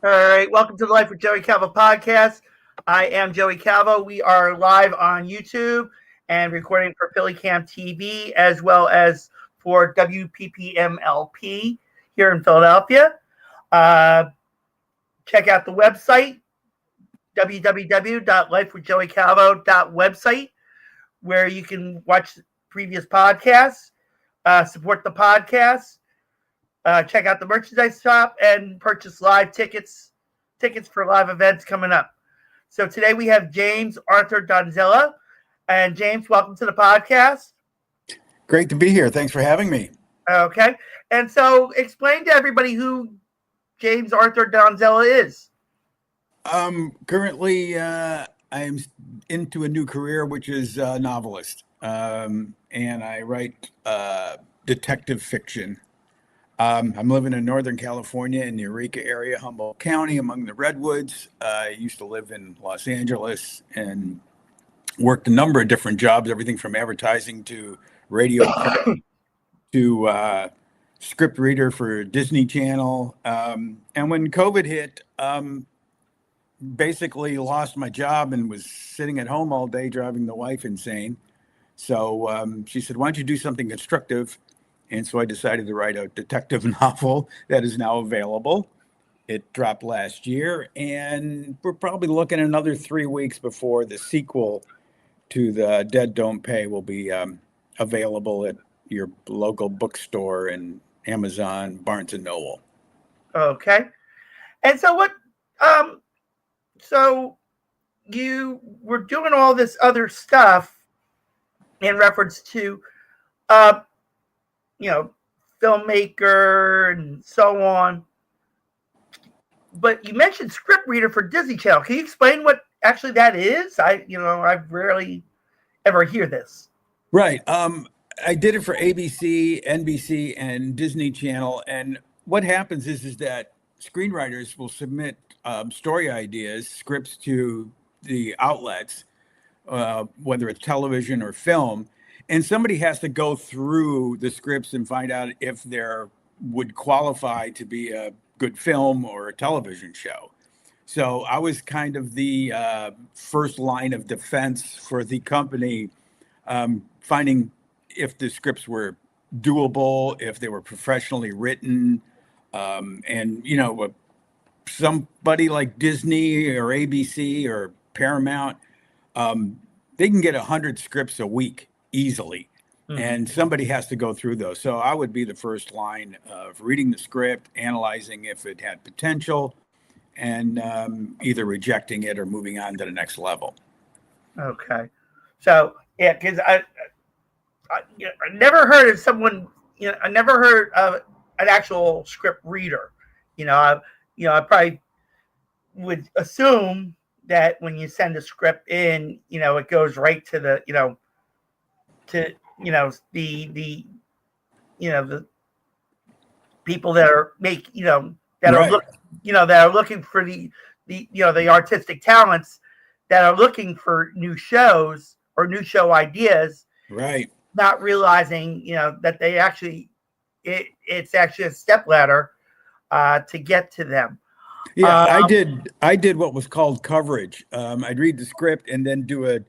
All right, welcome to the Life with Joey Calvo podcast. I am Joey Calvo. We are live on YouTube and recording for PhillyCAM TV as well as for WPPM-LP here in Philadelphia. Check out the website, www.lifewithjoeycalvo.website, where you can watch previous podcasts, support the podcast, check out the merchandise shop, and purchase live tickets for live events coming up. So today we have James Arthur Donzella. And James, welcome to the podcast. Great to be here. Thanks for having me. Okay. And so explain to everybody who James Arthur Donzella is. Currently, I'm into a new career, which is a novelist. And I write detective fiction. I'm living in Northern California in the Eureka area, Humboldt County, among the redwoods. I used to live in Los Angeles and worked a number of different jobs, everything from advertising to radio to script reader for Disney Channel. And when COVID hit, basically lost my job and was sitting at home all day driving the wife insane. So she said, why don't you do something constructive? And so I decided to write a detective novel that is now available. It dropped last year, and we're probably looking at another 3 weeks before the sequel to The Dead Don't Pay will be available at your local bookstore and Amazon, Barnes and Noble. Okay. And so what, so you were doing all this other stuff in reference to, filmmaker and so on. But you mentioned script reader for Disney Channel. Can you explain what actually that is? I rarely ever hear this. Right. I did it for ABC, NBC, and Disney Channel. And what happens is that screenwriters will submit story ideas, scripts to the outlets, whether it's television or film. And somebody has to go through the scripts and find out if they're would qualify to be a good film or a television show. So I was kind of the first line of defense for the company, finding if the scripts were doable, if they were professionally written, and somebody like Disney or ABC or Paramount, they can get 100 scripts a week easily. And somebody has to go through those. So I would be the first line of reading the script, analyzing if it had potential, and either rejecting it or moving on to the next level. Okay. So, yeah, because I never heard of someone, I never heard of an actual script reader. I probably would assume that when you send a script in, it goes right to the, the people that are that are looking for the artistic talents that are looking for new shows or new show ideas, right? Not realizing that they actually it's actually a step ladder to get to them. Yeah, I did what was called coverage. I'd read the script and then do a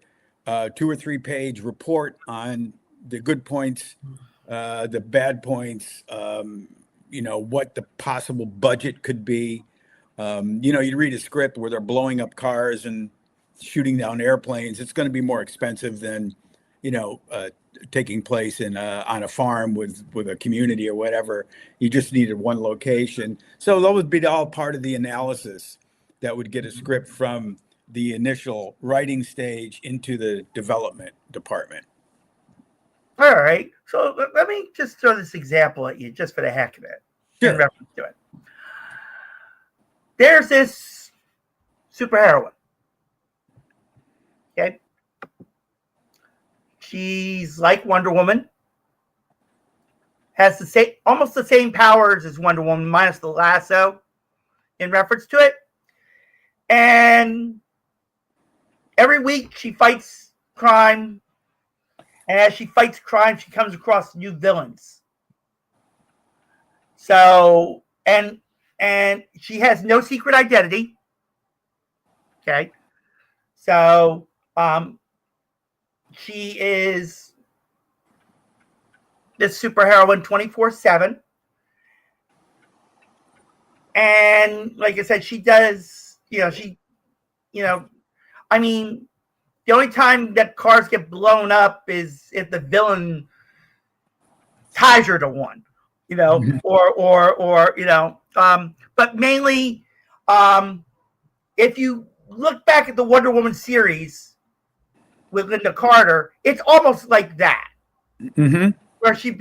2 or 3 page report on the good points, the bad points, what the possible budget could be. You'd read a script where they're blowing up cars and shooting down airplanes. It's going to be more expensive than, taking place in on a farm with a community or whatever. You just needed one location. So that would be all part of the analysis that would get a script from the initial writing stage into the development department. All right. So let me just throw this example at you just for the heck of it. Sure. In reference to it. There's this superheroine. Okay. She's like Wonder Woman. Has almost the same powers as Wonder Woman, minus the lasso in reference to it. And every week she fights crime. And as she fights crime, she comes across new villains. So, and and she has no secret identity. Okay, so she is this superheroine 24/7, and like I said, she does. I mean, the only time that cars get blown up is if the villain ties her to one, but mainly, if you look back at the Wonder Woman series with Linda Carter, it's almost like that, where she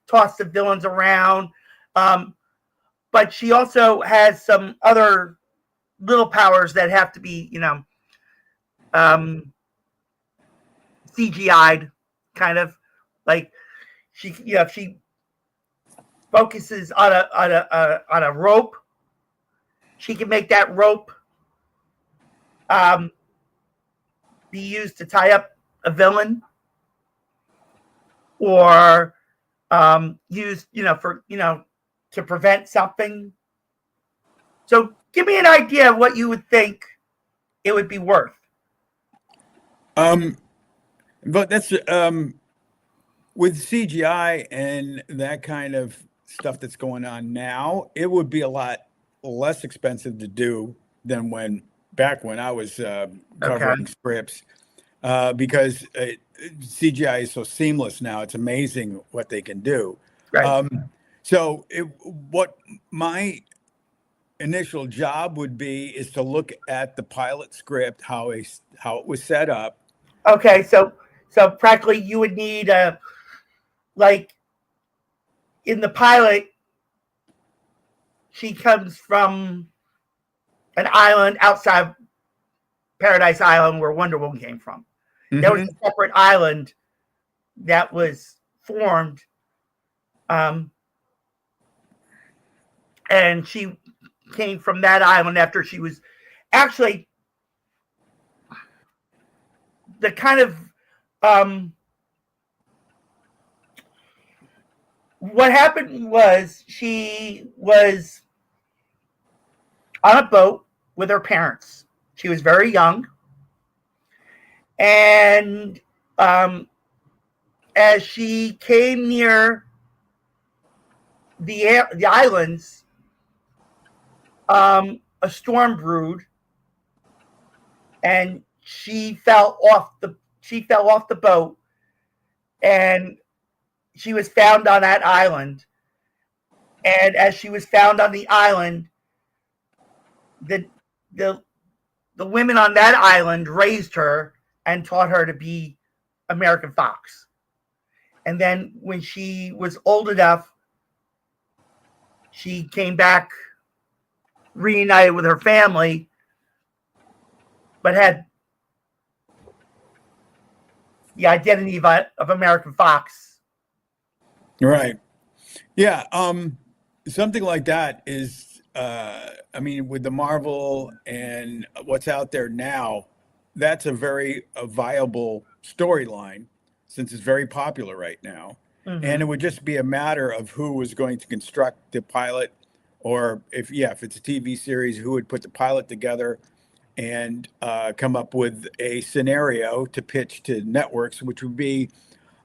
tossed the villains around, but she also has some other little powers that have to be, CGI'd, kind of like she focuses on a rope. She can make that rope be used to tie up a villain, or used, to prevent something. So give me an idea of what you would think it would be worth. But that's with CGI and that kind of stuff that's going on now, it would be a lot less expensive to do than back when I was covering scripts, because CGI is so seamless now. It's amazing what they can do. Right. What my initial job would be is to look at the pilot script, how it was set up. Okay, so practically you would need like in the pilot, she comes from an island outside Paradise Island where Wonder Woman came from. There was a separate island that was formed, and she came from that island after she was actually the kind of what happened was she was on a boat with her parents. She was very young, and as she came near the islands, a storm brewed, and she fell off the boat, and she was found on that island. And as she was found on the island, the women on that island raised her and taught her to be American Fox. And then when she was old enough, she came back, reunited with her family, but had the identity of American Fox. Right. Yeah. Something like that is, I mean, with the Marvel and what's out there now, that's a very viable storyline, since it's very popular right now. And it would just be a matter of who was going to construct the pilot, or if it's a TV series, who would put the pilot together and come up with a scenario to pitch to networks, which would be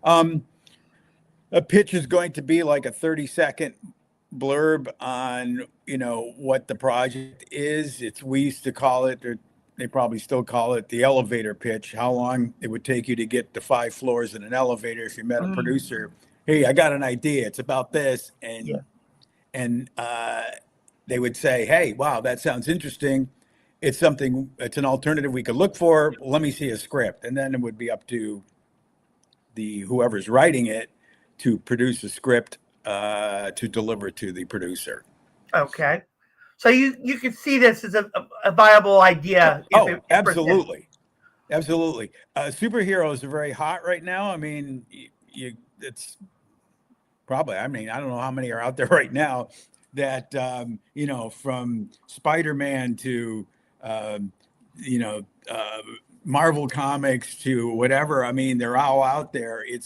a pitch is going to be like a 30-second blurb on, what the project is. We used to call it, or they probably still call it, the elevator pitch, how long it would take you to get to 5 floors in an elevator if you met a producer. Hey, I got an idea. It's about this. And they would say, hey, wow, that sounds interesting. It's an alternative we could look for. Let me see a script. And then it would be up to whoever's writing it to produce a script to deliver to the producer. Okay. So you could see this as a viable idea. Absolutely. Absolutely. Superheroes are very hot right now. I mean, it's probably, I don't know how many are out there right now that, from Spider-Man to, Marvel Comics to whatever. I mean, they're all out there. It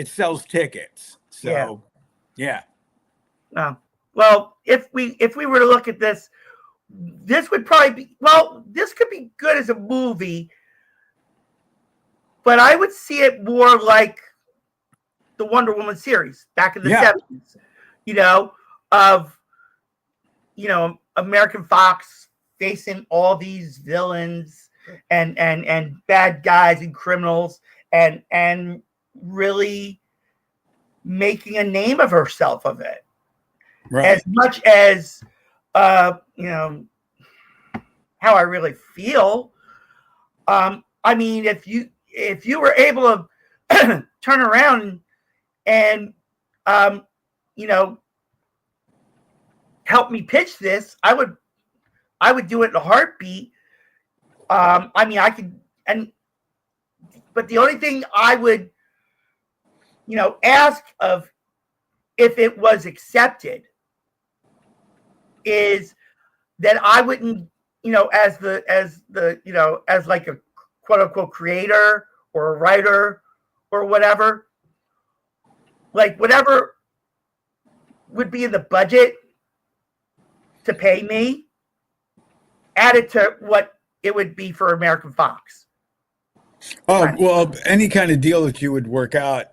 sells tickets. So, yeah. well, if we were to look at this, this would probably be, well, this could be good as a movie, but I would see it more like the Wonder Woman series back in the 70s, you know, of, you know, American Fox facing all these villains and bad guys and criminals and really making a name of herself of it. Right. As much as you know, how I really feel. I mean, if you were able to turn around and you know, help me pitch this, I would do it in a heartbeat. I mean, I could, but the only thing I would, you know, ask of if it was accepted is that I wouldn't, you know, as the you know, as like a quote unquote creator or a writer or whatever, like whatever would be in the budget to pay me, add it to what it would be for American Fox. Oh, well, any kind of deal that you would work out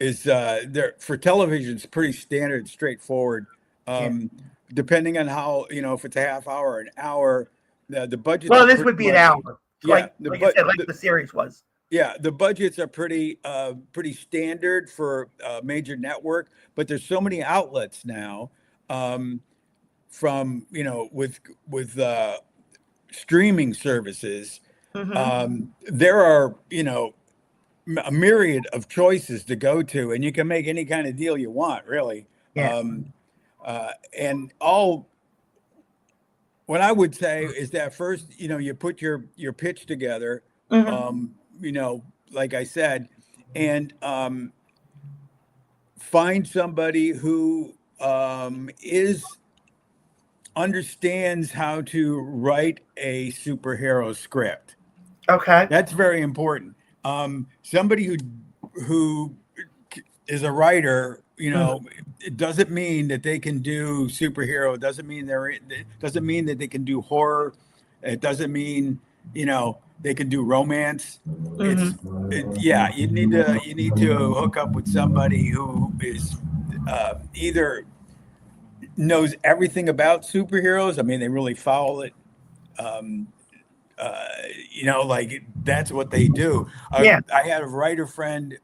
is there for television. It's pretty standard, straightforward. Depending on how, you know, if it's a half hour or an hour, the budget. Well, this would be an hour. Yeah, like I said, like the series was. Yeah, the budgets are pretty standard for a major network, but there's so many outlets now, from, you know, with streaming services. There are, you know, a myriad of choices to go to, and you can make any kind of deal you want, really. Yeah. And all, what I would say is that first, you know, you put your pitch together, you know, like I said, and find somebody who understands how to write a superhero script. Okay. That's very important. Somebody who is a writer, you know, it doesn't mean that they can do superhero. It doesn't mean that they can do horror. It doesn't mean, you know, they can do romance. Yeah, you need to hook up with somebody who is either knows everything about superheroes. I mean, they really follow it. You know, like that's what they do. I had a writer friend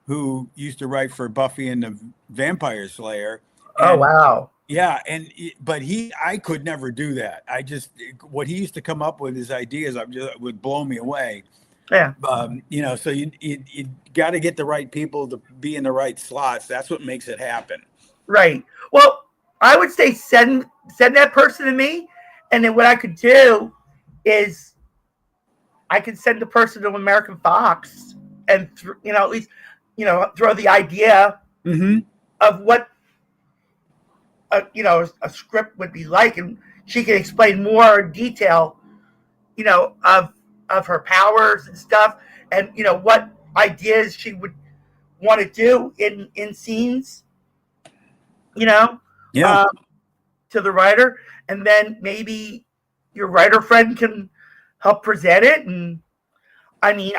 who used to write for Buffy and the Vampire Slayer. Oh, wow. Yeah, but I could never do that. What he used to come up with, his ideas, would blow me away. Yeah. You know, so you got to get the right people to be in the right slots. That's what makes it happen. Right. Well, I would say send that person to me, and then what I could do is I could send the person to American Fox and you know, at least, you know, throw the idea of what you know, a script would be like, and she can explain more in detail, you know, of her powers and stuff, and you know what ideas she would want to do in scenes, you know, to the writer, and then maybe your writer friend can help present it. And I mean,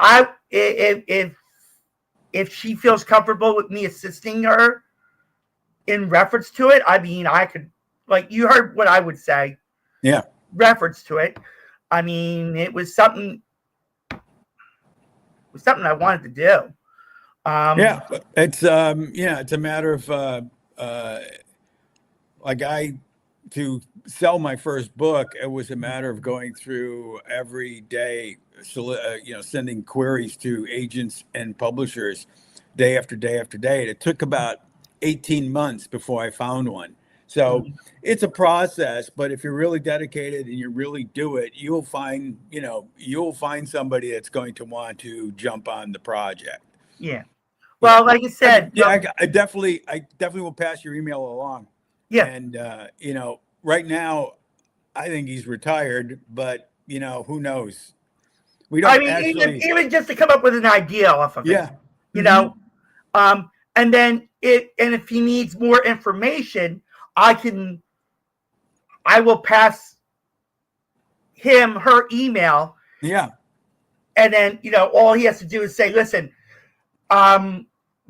if she feels comfortable with me assisting her in reference to it, I mean, I could, like, you heard what I would say. Yeah. Reference to it. I mean, it was something I wanted to do. It's it's a matter of to sell my first book, it was a matter of going through every day, sending queries to agents and publishers day after day after day. It took about 18 months before I found one. So it's a process, but if you're really dedicated and you really do it, you'll find somebody that's going to want to jump on the project. Yeah. Well, like I said, I definitely will pass your email along. Yeah. And, you know, right now, I think he's retired, but, you know, who knows? We don't even just to come up with an idea off of it, you know, and then if he needs more information, I will pass her email. Yeah. And then, all he has to do is say, listen,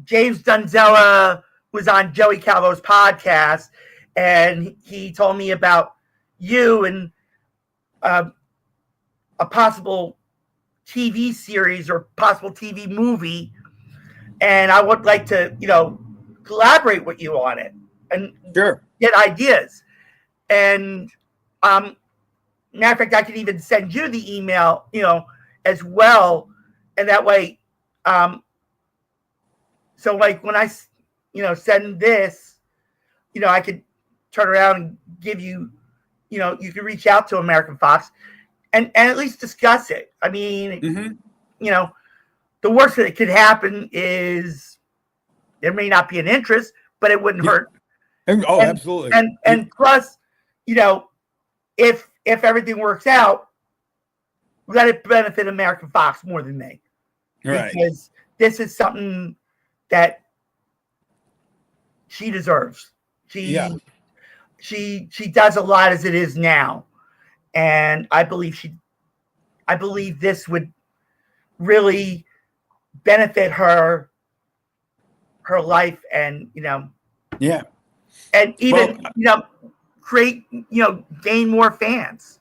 James Donzella was on Joey Calvo's podcast, and he told me about you and a possible TV series or possible TV movie, and I would like to, collaborate with you on it and Sure. get ideas. And matter of fact, I can even send you the email, as well, and that way, so like when I, send this, I could turn around and give you, you can reach out to American Fox and at least discuss it. I mean, the worst that could happen is there may not be an interest, but it wouldn't hurt. Absolutely. And plus, if everything works out, let it benefit American Fox more than me. Right. Because this is something that she deserves. She does a lot as it is now. And I believe this would really benefit her life and, Yeah. And even, create, gain more fans.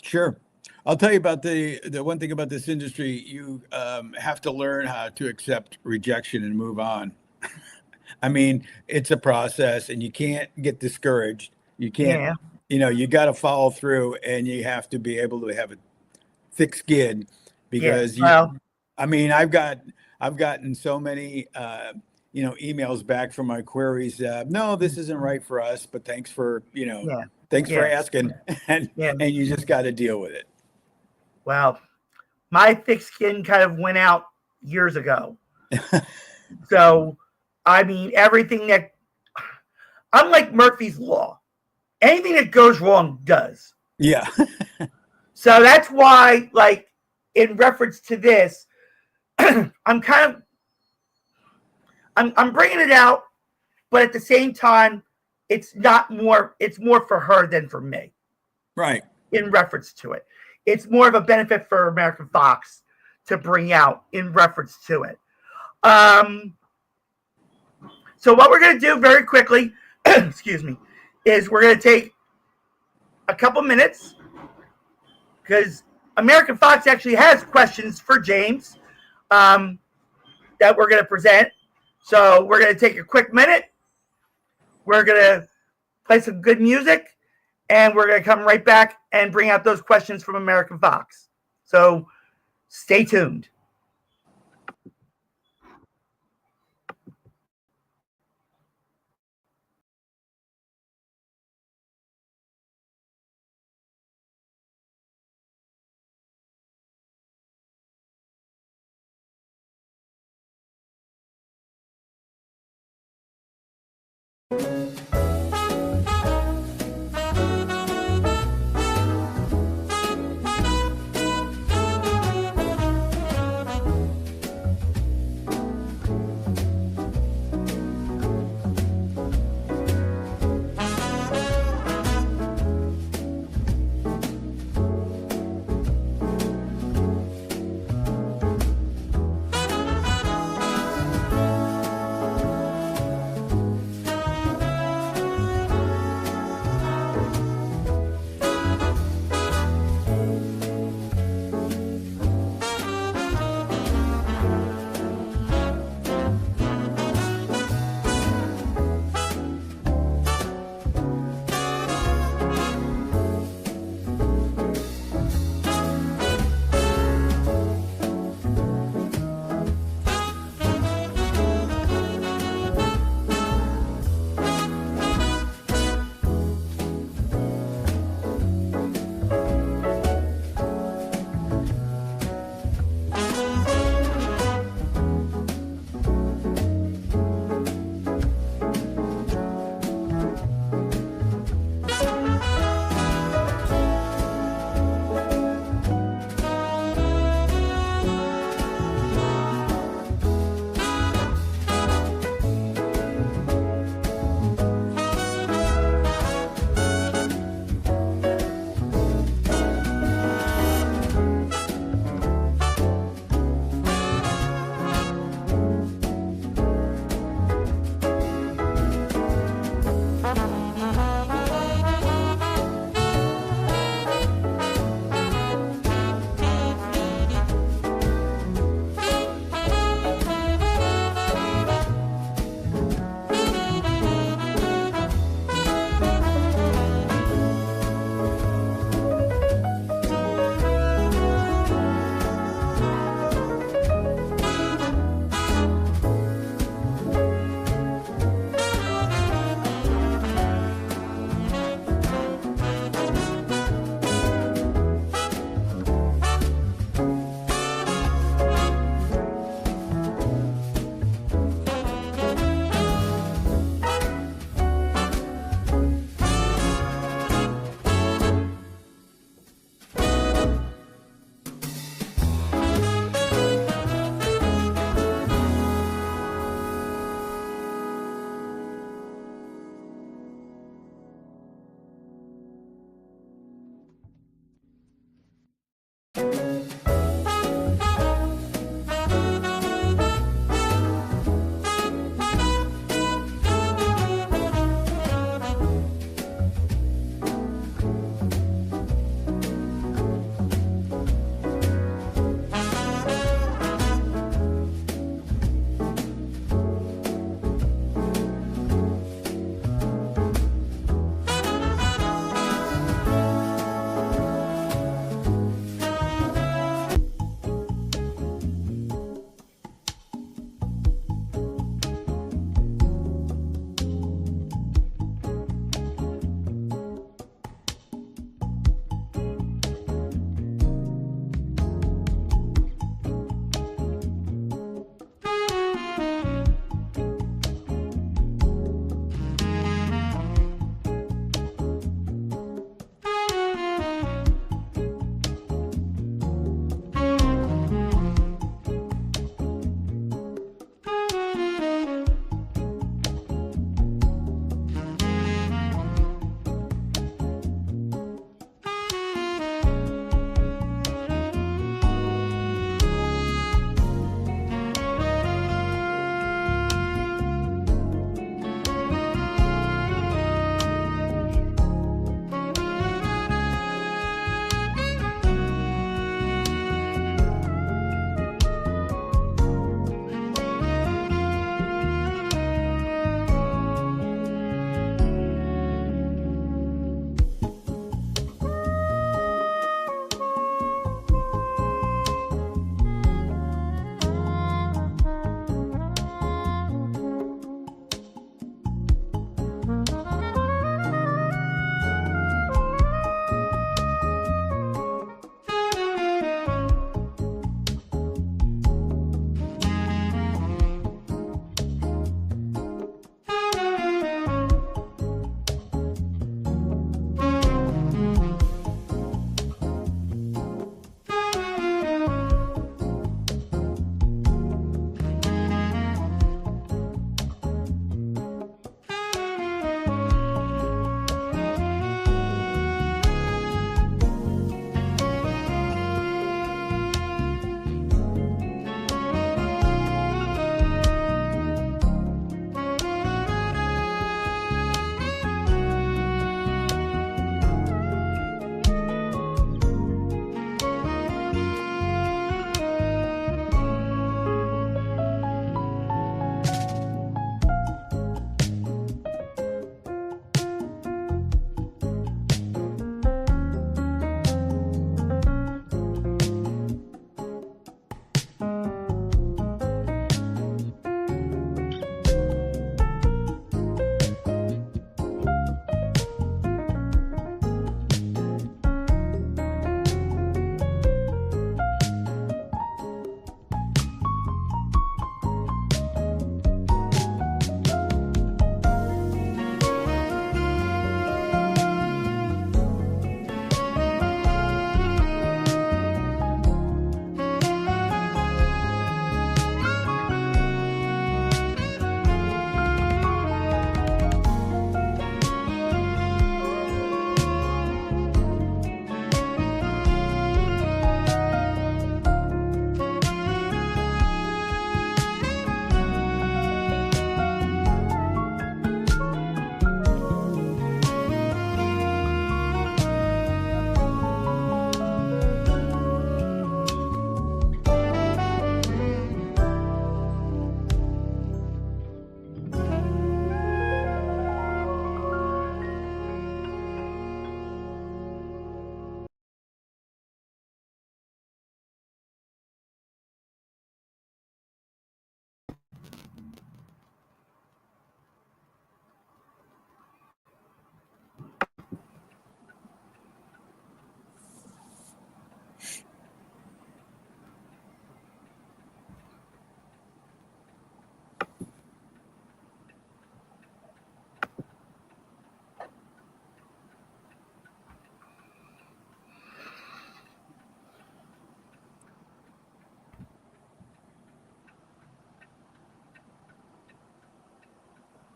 Sure. I'll tell you about the one thing about this industry. You have to learn how to accept rejection and move on. I mean, it's a process, and you can't get discouraged. You can't, you got to follow through, and you have to be able to have a thick skin because I mean, I've gotten so many, emails back from my queries. No, this isn't right for us, but thanks for, thanks for asking. And you just got to deal with it. Well, my thick skin kind of went out years ago. So, I mean, everything that, I'm like Murphy's Law. Anything that goes wrong does. Yeah. So that's why, like, in reference to this, I'm bringing it out, but at the same time, it's more for her than for me. Right. In reference to it. It's more of a benefit for American Fox to bring out in reference to it. So what we're going to do very quickly, excuse me, is we're going to take a couple minutes because American Fox actually has questions for James that we're going to present. So we're going to take a quick minute. We're going to play some good music. And we're going to come right back and bring out those questions from American Fox. So stay tuned.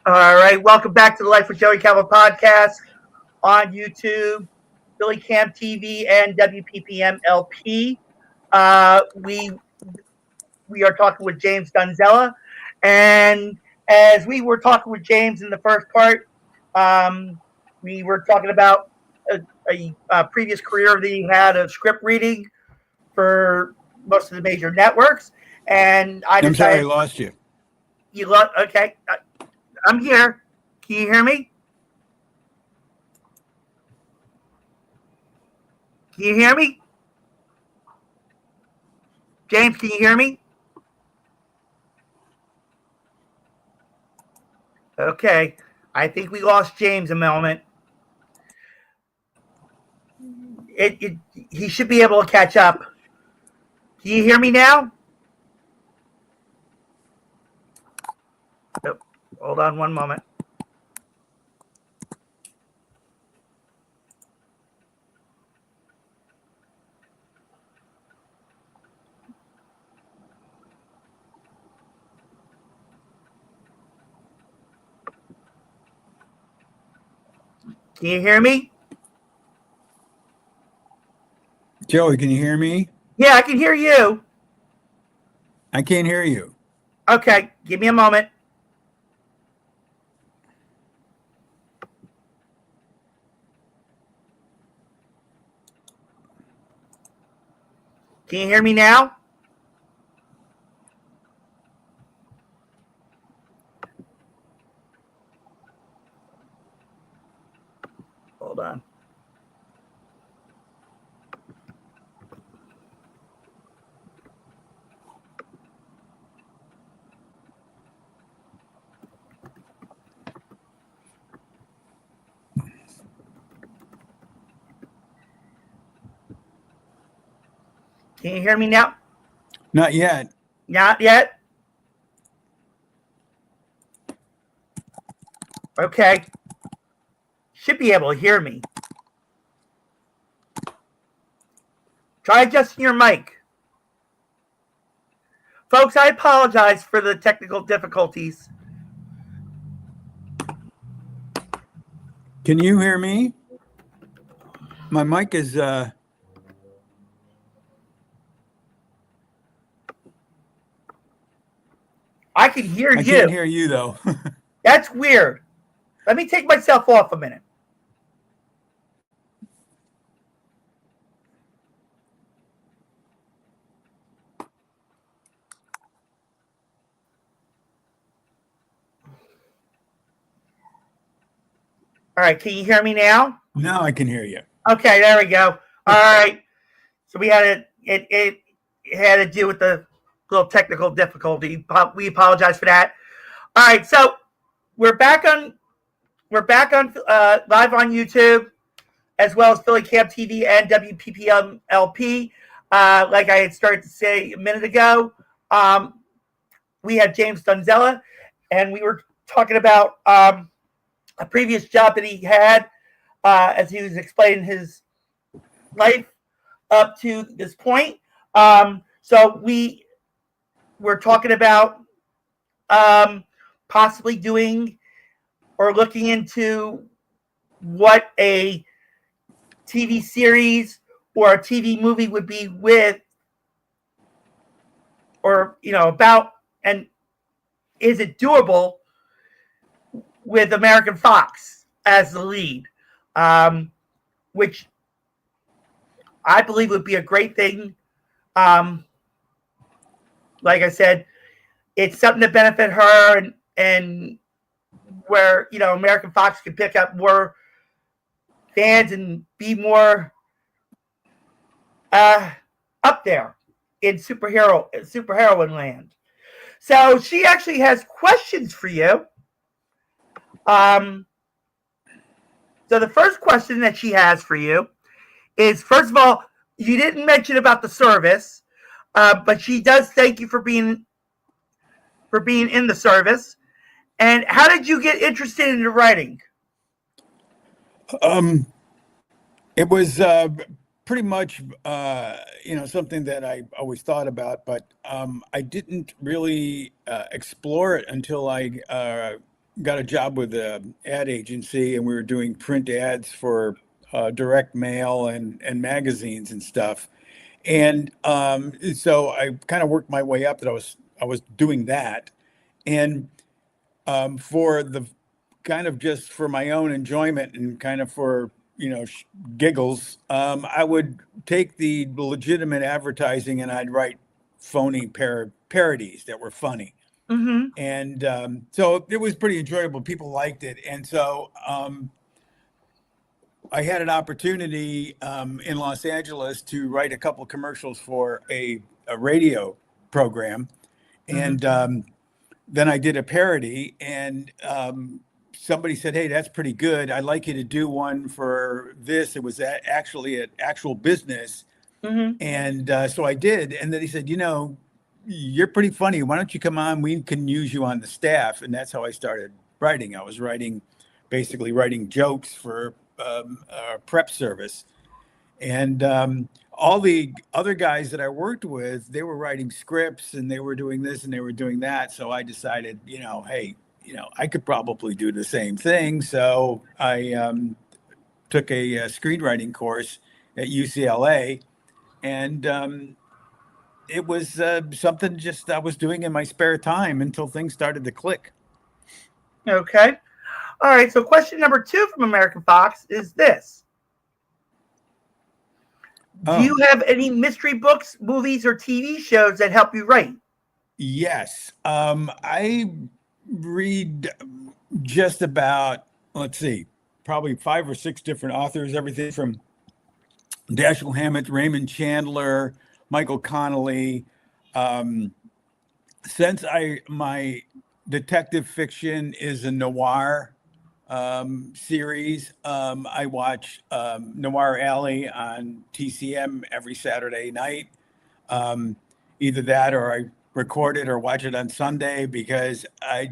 All right, welcome back to the Life with Joey Calvo podcast on YouTube, PhillyCAM TV, and WPPM-LP. We are talking with James Donzella, and as we were talking with James in the first part, we were talking about a previous career that he had of script reading for most of the major networks, and I'm sorry, I lost you. Okay. I'm here. Can you hear me? Can you hear me? James, can you hear me? Okay. I think we lost James a moment. He should be able to catch up. Can you hear me now? Oh, hold on one moment. Can you hear me? Joey, can you hear me? Yeah, I can hear you. I can't hear you. Okay, give me a moment. Can you hear me now? Hold on. Can you hear me now? Not yet. Not yet? Okay. Should be able to hear me. Try adjusting your mic. Folks, I apologize for the technical difficulties. Can you hear me? My mic is I can hear you. I can't hear you though. That's weird. Let me take myself off a minute. All right, can you hear me now? Now I can hear you. Okay, there we go. All right. So we had it had to do with the little technical difficulty. We apologize for that. All right, so we're back on live on YouTube as well as PhillyCAM TV and WPPM-LP. Like I had started to say a minute ago, we had James Donzella, and we were talking about a previous job that he had as he was explaining his life up to this point. So we were talking about possibly doing or looking into what a TV series or a TV movie would be with, or about, and is it doable with American Fox as the lead, which I believe would be a great thing. Like I said, it's something to benefit her, and where American Fox could pick up more fans and be more up there in superheroine land. So she actually has questions for you. So the first question that she has for you is, first of all, you didn't mention about the service, but she does thank you for being in the service. And how did you get interested in the writing? It was pretty much something that I always thought about, but I didn't really explore it until I got a job with an ad agency, and we were doing print ads for direct mail and magazines and stuff. And so I kind of worked my way up that I was doing that. And for the kind of just for my own enjoyment and kind of for, giggles, I would take the legitimate advertising and I'd write phony parodies that were funny. Mm-hmm. And so it was pretty enjoyable. People liked it. And so I had an opportunity in Los Angeles to write a couple of commercials for a radio program. And then I did a parody, and somebody said, "Hey, that's pretty good. I'd like you to do one for this." It was actually an actual business. Mm-hmm. And so I did. And then he said, "You're pretty funny. Why don't you come on? We can use you on the staff." And that's how I started writing. I was basically writing jokes for prep service. And all the other guys that I worked with, they were writing scripts and they were doing this and they were doing that. So I decided, hey, I could probably do the same thing. So I took a screenwriting course at UCLA, and it was something just I was doing in my spare time until things started to click. Okay. All right. So question number 2 from American Fox is this. Do you have any mystery books, movies, or TV shows that help you write? Yes. I read just about, let's see, probably 5 or 6 different authors, everything from Dashiell Hammett, Raymond Chandler, Michael Connelly. Since my detective fiction is a noir series, I watch Noir Alley on TCM every Saturday night. Either that or I record it or watch it on Sunday because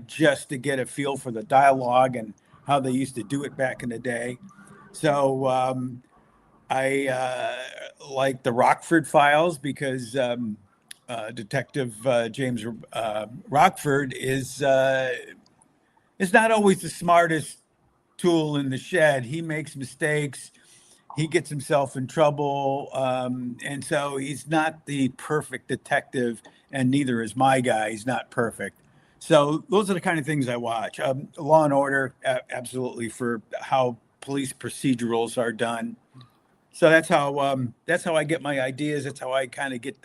just to get a feel for the dialogue and how they used to do it back in the day. So I like the Rockford Files because Detective James Rockford is not always the smartest tool in the shed. He makes mistakes. He gets himself in trouble. And so he's not the perfect detective, and neither is my guy. He's not perfect. So those are the kind of things I watch. Law and Order, absolutely, for how police procedurals are done. So that's how I get my ideas. That's how I kind of get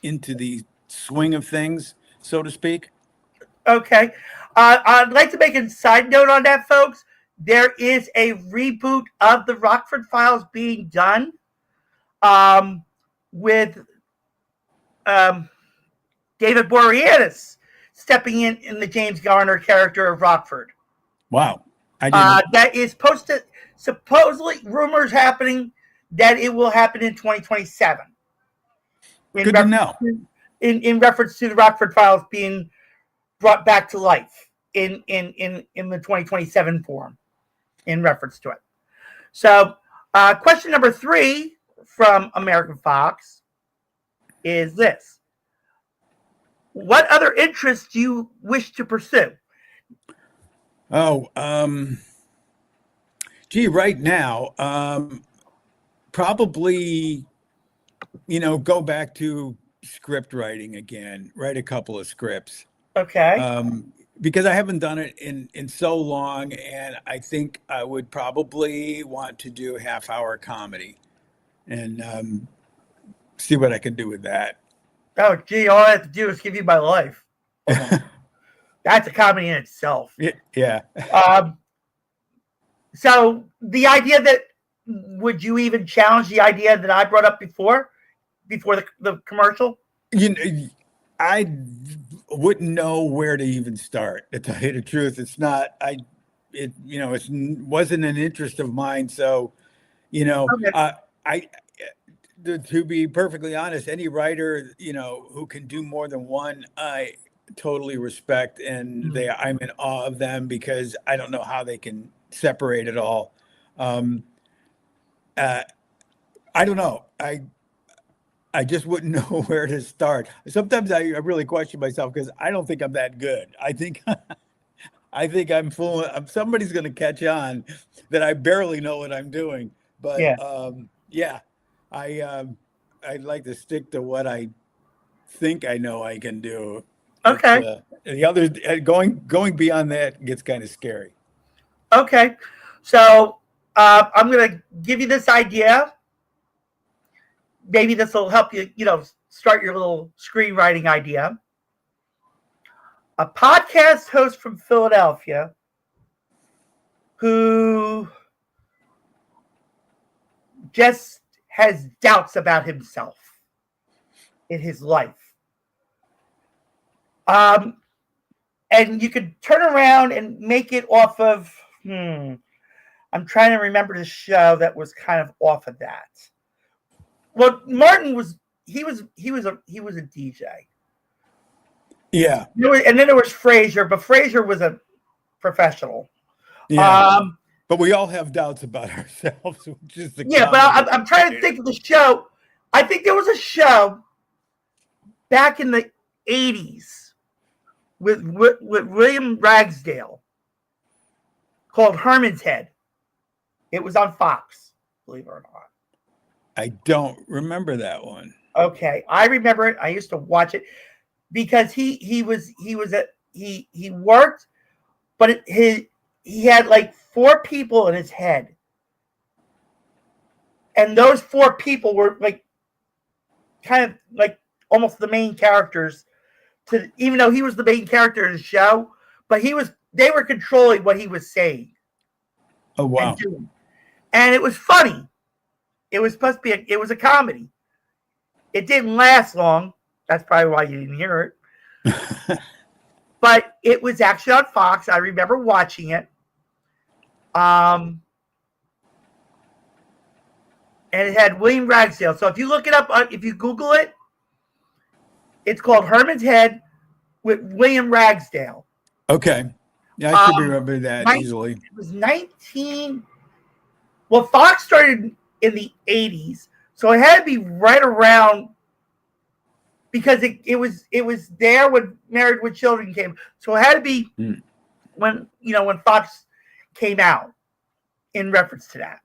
into the swing of things, so to speak. Okay. I'd like to make a side note on that, folks. There is a reboot of the Rockford Files being done with David Boreanaz stepping in the James Garner character of Rockford. Wow. I didn't. That is posted, supposedly rumors happening that it will happen in 2027. Good to know. In reference to the Rockford Files being brought back to life in the 2027 form, in reference to it. So, question number 3 from American Fox is this. What other interests do you wish to pursue? Oh, right now, probably, go back to script writing again, write a couple of scripts. Okay. Because I haven't done it in so long, and I think I would probably want to do a half-hour comedy and see what I can do with that. Oh, gee, all I have to do is give you my life. That's a comedy in itself. Yeah. So the idea that, would you even challenge the idea that I brought up before the commercial? I wouldn't know where to even start. To tell you the truth, it's not. It wasn't an interest of mine. So, Okay. To be perfectly honest, any writer who can do more than one, I totally respect, and I'm in awe of them because I don't know how they can separate it all. I don't know. I just wouldn't know where to start. Sometimes I really question myself because I don't think I'm that good. I think I think I'm fooling. Somebody's going to catch on that I barely know what I'm doing. But Yeah. yeah, I'd like to stick to what I think I know I can do. Okay. The others going beyond that gets kind of scary. Okay. So I'm going to give you this idea. Maybe this will help you, start your little screenwriting idea. A podcast host from Philadelphia who just has doubts about himself in his life. And you could turn around and make it off of, I'm trying to remember the show that was kind of off of that. Well, Martin was a DJ. Yeah. And then there was Frasier, but Frasier was a professional. Yeah. But we all have doubts about ourselves, which is the but I'm trying to think of the show. I think there was a show back in the 80s with William Ragsdale called Herman's Head. It was on Fox, believe it or not. I don't remember that one. Okay, I remember it. I used to watch it because he worked, but he had like 4 people in his head, and those 4 people were like kind of like almost the main characters. Even though he was the main character in the show, but they were controlling what he was saying. Oh wow! And it was funny. It was supposed to be. It was a comedy. It didn't last long. That's probably why you didn't hear it. But it was actually on Fox. I remember watching it. And it had William Ragsdale. So if you look it up, if you Google it, it's called Herman's Head with William Ragsdale. Okay. Yeah, I should remember that easily. It was 19. Well, Fox started in the 80s, so it had to be right around because it was there when Married with Children came. So it had to be when Fox came out in reference to that.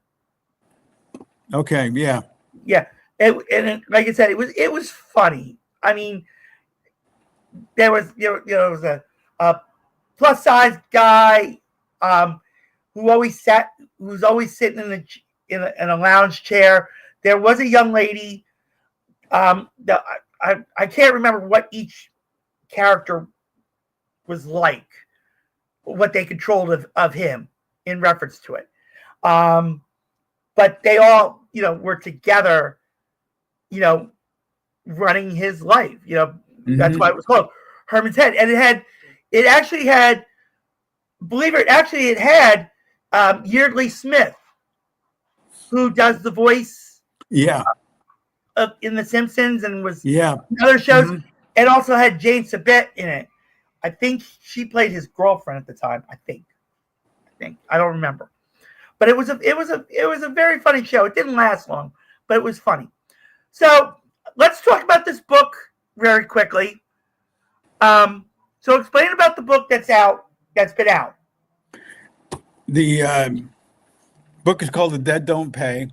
Okay, yeah. Yeah. And like I said, it was funny. I mean, there was was a plus size guy who's always sitting in a lounge chair. There was a young lady. I can't remember what each character was like, what they controlled of him in reference to it. But they all were together, running his life. That's why it was called Herman's Head, and it actually had Yeardley Smith, who does the voice, in The Simpsons, and was in other shows, and also had Jane Sabet in it. I think she played his girlfriend at the time. I think I don't remember, but it was a very funny show. It didn't last long, but it was funny. So let's talk about this book very quickly. So explain about the book that's been out. The book is called The Dead Don't Pay.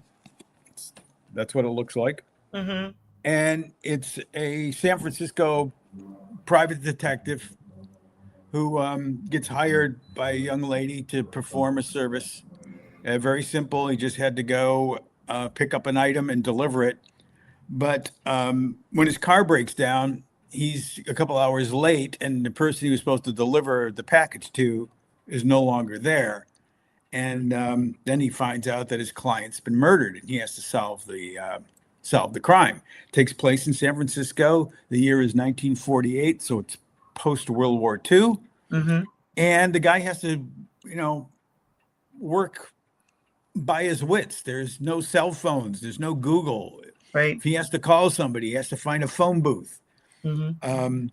That's what it looks like. Mm-hmm. And it's a San Francisco private detective who gets hired by a young lady to perform a service. Very simple. He just had to go pick up an item and deliver it. But when his car breaks down, he's a couple hours late, and the person he was supposed to deliver the package to is no longer there. And then he finds out that his client's been murdered, and he has to solve the crime. It takes place in San Francisco. The year is 1948, so it's post World War II. Mm-hmm. And the guy has to, work by his wits. There's no cell phones. There's no Google. Right. If he has to call somebody, he has to find a phone booth. Mm-hmm.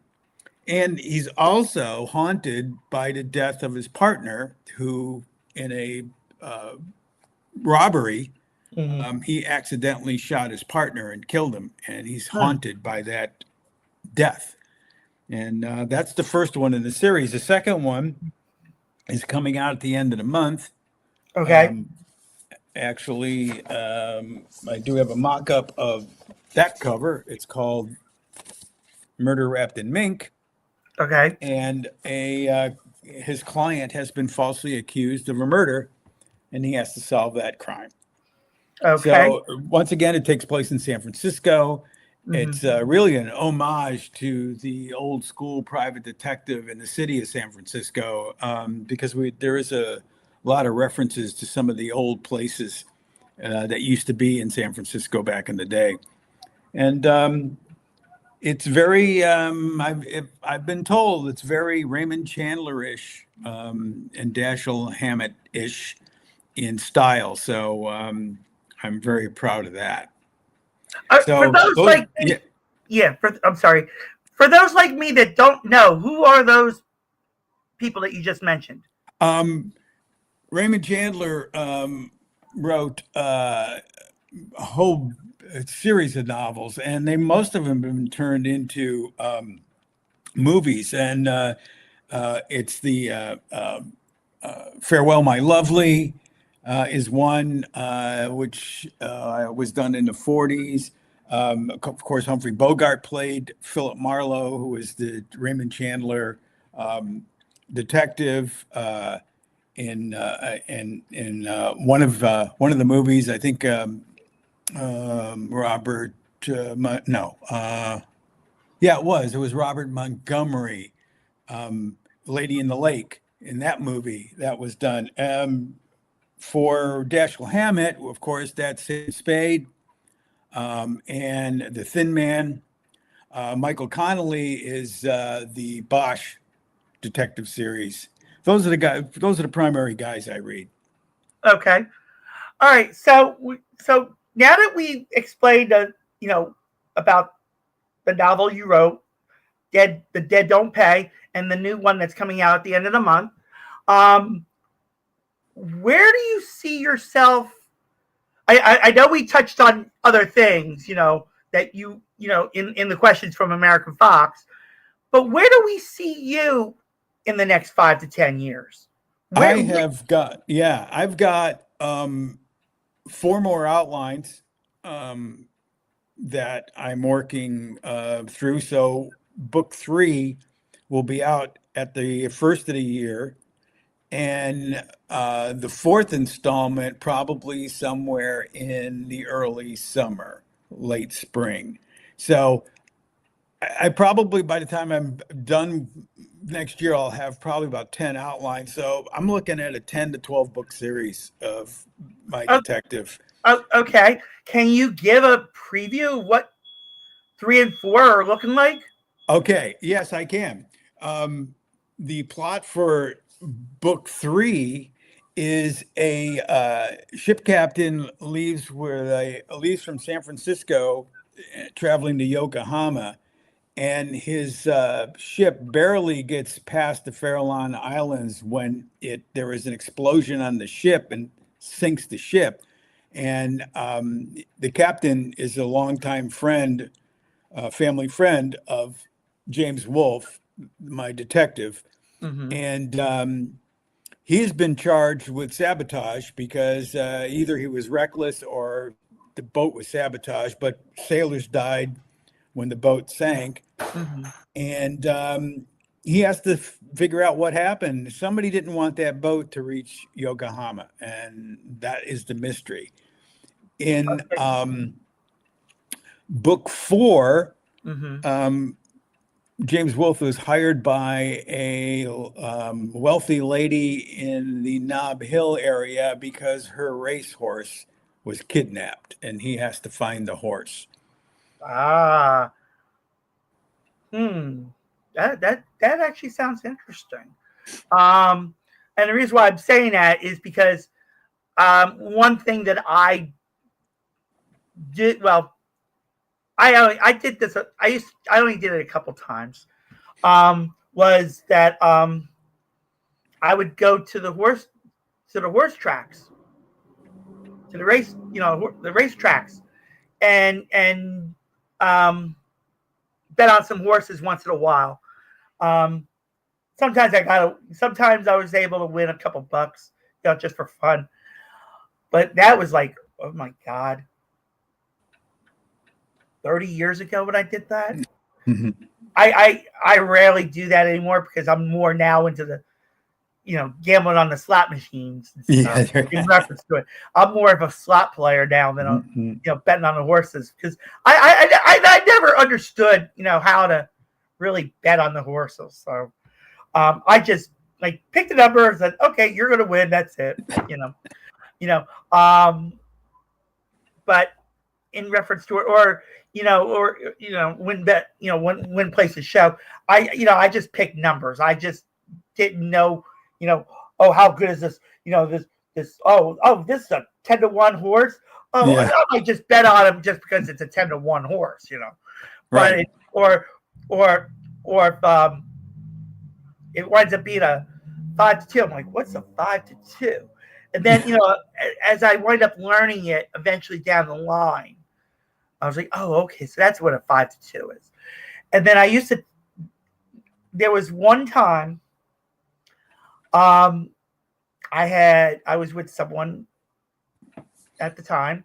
And he's also haunted by the death of his partner, who in a robbery, he accidentally shot his partner and killed him. And he's haunted by that death. And that's the first one in the series. The second one is coming out at the end of the month. Okay. Actually, I do have a mock-up of that cover. It's called Murder Wrapped in Mink, Okay. and his client has been falsely accused of a murder, and he has to solve that crime. Okay. So once again, it takes place in San Francisco. It's really an homage to the old school private detective in the city of San Francisco, because there is a lot of references to some of the old places that used to be in San Francisco back in the day. And it's very, I've been told it's very Raymond Chandler-ish and Dashiell Hammett-ish in style. So I'm very proud of that. For So those like me, I'm sorry. For those like me that don't know, who are those people that you just mentioned? Raymond Chandler wrote a whole series of novels, and most of them have been turned into movies. And it's the Farewell, My Lovely is one, which was done in the 40s. Of course, Humphrey Bogart played Philip Marlowe, who was the Raymond Chandler detective in one of the movies. I think Robert. No, yeah, it was Robert Montgomery, Lady in the Lake. In that movie, that was done. For Dashiell Hammett, of course, that's Spade, and The Thin Man. Michael Connelly is the Bosch detective series. Those are the guys. Those are the primary guys I read. Okay. All right. So now that we explained, about the novel you wrote, The Dead Don't Pay, and the new one that's coming out at the end of the month, where do you see yourself? I know we touched on other things, that in the questions from American Fox, but where do we see you in the next 5 to 10 years? I've got 4 more outlines that I'm working through. So book 3 will be out at the first of the year, and the 4th installment probably somewhere in the early summer, late spring. So I probably, by the time I'm done next year, I'll have probably about 10 outlines. So I'm looking at a 10 to 12 book series of my detective. Okay. Can you give a preview of what 3 and 4 are looking like? Okay. Yes, I can. The plot for book 3 is a ship captain leaves from San Francisco, traveling to Yokohama, and his ship barely gets past the Farallon Islands when there is an explosion on the ship and sinks the ship. And the captain is a longtime friend, family friend of James Wolfe, my detective. And he's been charged with sabotage because either he was reckless or the boat was sabotaged, but sailors died when the boat sank. And he has to figure out what happened. Somebody didn't want that boat to reach Yokohama, and that is the mystery. In book 4, James Wolfe was hired by a wealthy lady in the Nob Hill area because her racehorse was kidnapped, and he has to find the horse. Ah. That actually sounds interesting. And the reason why I'm saying that is because one thing that I did, I did this. I only did it a couple times. Was that I would go to the horse tracks, to the race tracks, and bet on some horses once in a while. sometimes I was able to win a couple bucks, just for fun. But that was like, oh my God, 30 years ago when I did that. Mm-hmm. I rarely do that anymore because I'm more now into the, gambling on the slot machines and stuff. Yeah. In reference to it, I'm more of a slot player now than betting on the horses, because I never understood how to really bet on the horses. So I just like pick the numbers and okay, you're gonna win. That's it. But in reference to it, or when places show, I just pick numbers. I just didn't know, oh, how good is this? This this is a 10-to-1 horse. Oh, Yeah. I might just bet on him just because it's a 10-to-1 horse, Right. But or if it winds up being a 5-2, I'm like, what's a 5-2? And then as I wind up learning it eventually down the line, I was like, oh, okay, so that's what a 5-2 is. And then there was one time I was with someone at the time,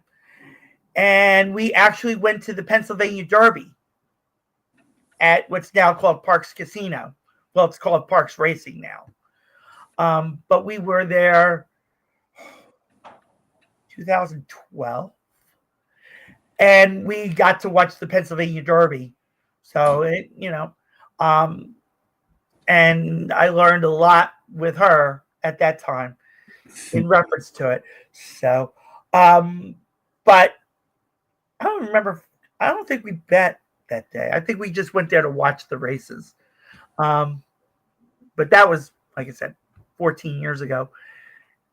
and we actually went to the Pennsylvania Derby at what's now called Parks Casino. Well, it's called Parks Racing now. But we were there 2012. And we got to watch the Pennsylvania Derby. So, and I learned a lot with her at that time in reference to it. So, but I don't remember. I don't think we bet that day. I think we just went there to watch the races. But that was, like I said, 14 years ago.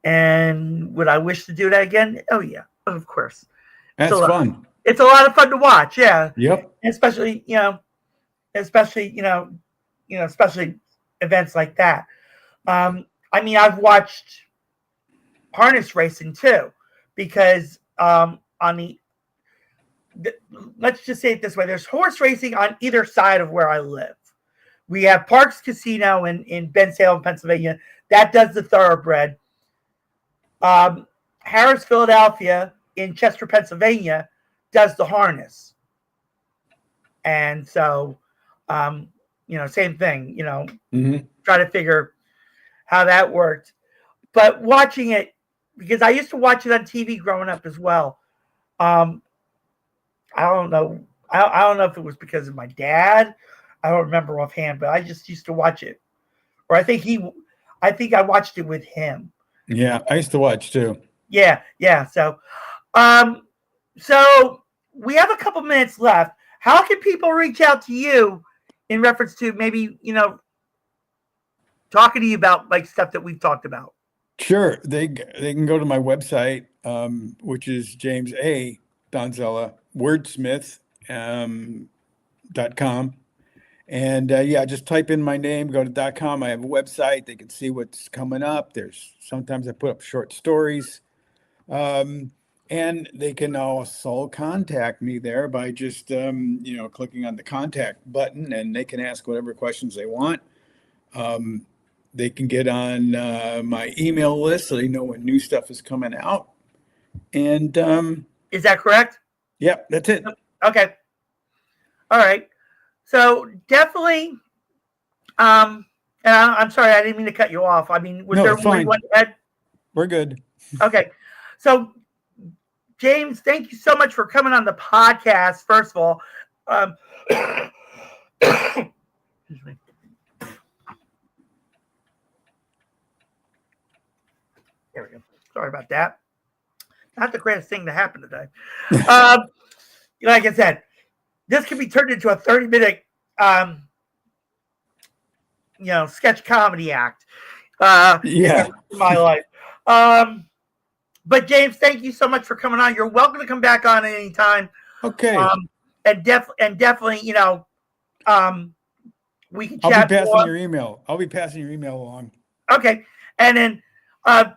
And would I wish to do that again? Oh, yeah, of course. That's fun. It's a lot of fun to watch, yeah. Yep. Especially events like that. I've watched harness racing too, because let's just say it this way: there's horse racing on either side of where I live. We have Parks Casino in Bensalem, Pennsylvania, that does the thoroughbred. Harris, Philadelphia, in Chester, Pennsylvania, does the harness. And so, same thing, try to figure how that worked. But watching it, because I used to watch it on TV growing up as well. I don't know. I don't know if it was because of my dad. I don't remember offhand, but I just used to watch it. Or I think I watched it with him. Yeah, I used to watch too. Yeah. So we have a couple minutes left. How can people reach out to you in reference to maybe, talking to you about like stuff that we've talked about? Sure. They can go to my website, which is James A. Donzella, wordsmith.com. And just type in my name, go to .com. I have a website. They can see what's coming up. Sometimes I put up short stories. And they can also contact me there by just, clicking on the contact button, and they can ask whatever questions they want. They can get on my email list so they know when new stuff is coming out. And is that correct? Yep, that's it. Okay. All right. So definitely, and I'm sorry, I didn't mean to cut you off. I mean, was there more you wanted to add? We're good. Okay. So, James, thank you so much for coming on the podcast, first of all. Excuse me. There we go. Sorry about that. Not the greatest thing to happen today. Like I said, this can be turned into a 30-minute, sketch comedy act. In my life. But James, thank you so much for coming on. You're welcome to come back on at any time. Okay. And definitely, we can chat. I'll be passing your email. I'll be passing your email along. Okay. And then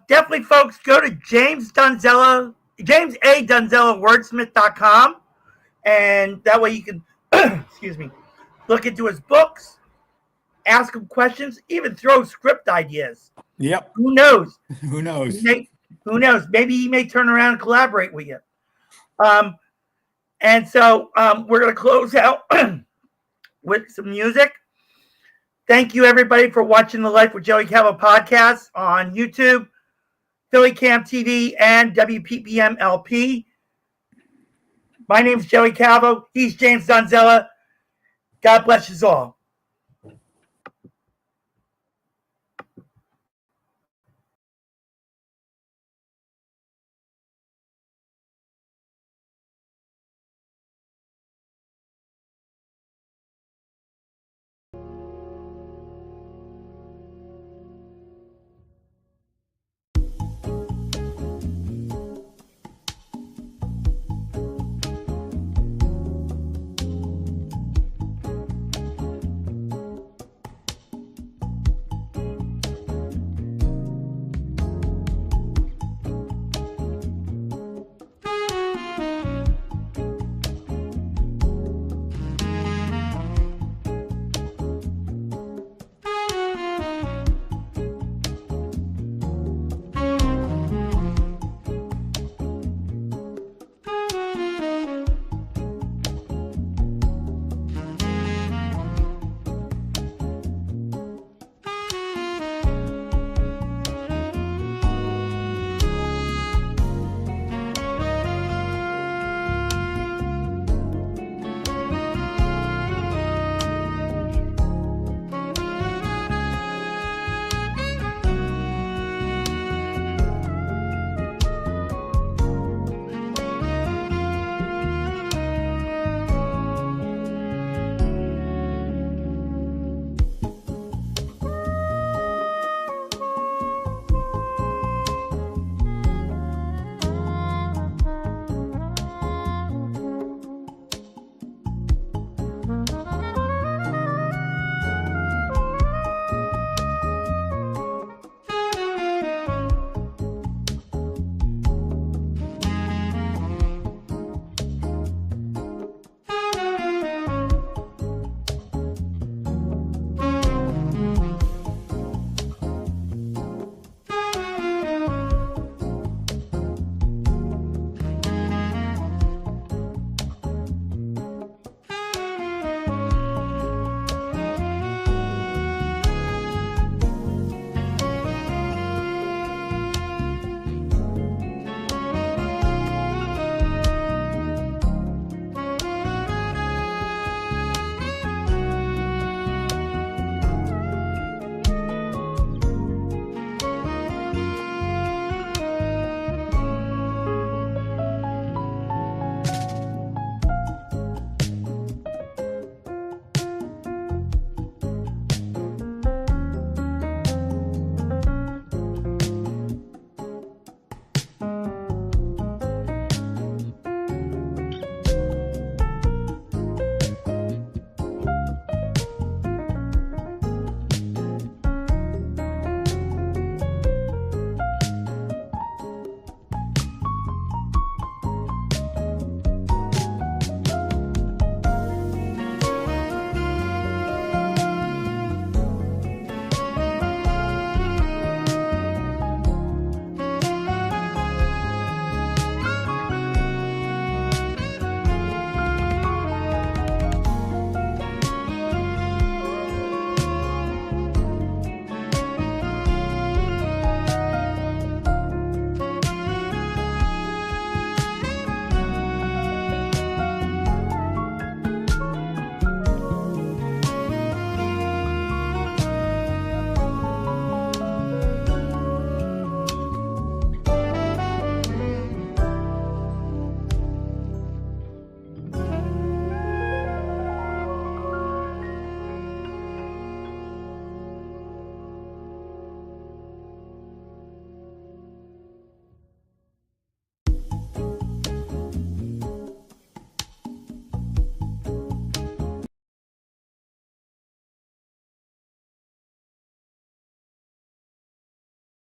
definitely, folks, go to James A. Donzella, wordsmith.com. And that way you can, excuse me, look into his books. ask him questions, even throw script ideas. Yep. Who knows? Who knows? Who knows? Maybe he may turn around and collaborate with you. And so we're going to close out with some music. Thank you, everybody, for watching the Life with Joey Calvo podcast on YouTube, PhillyCAM TV, and WPPM-LP. My name's Joey Calvo. He's James Donzella. God bless you all.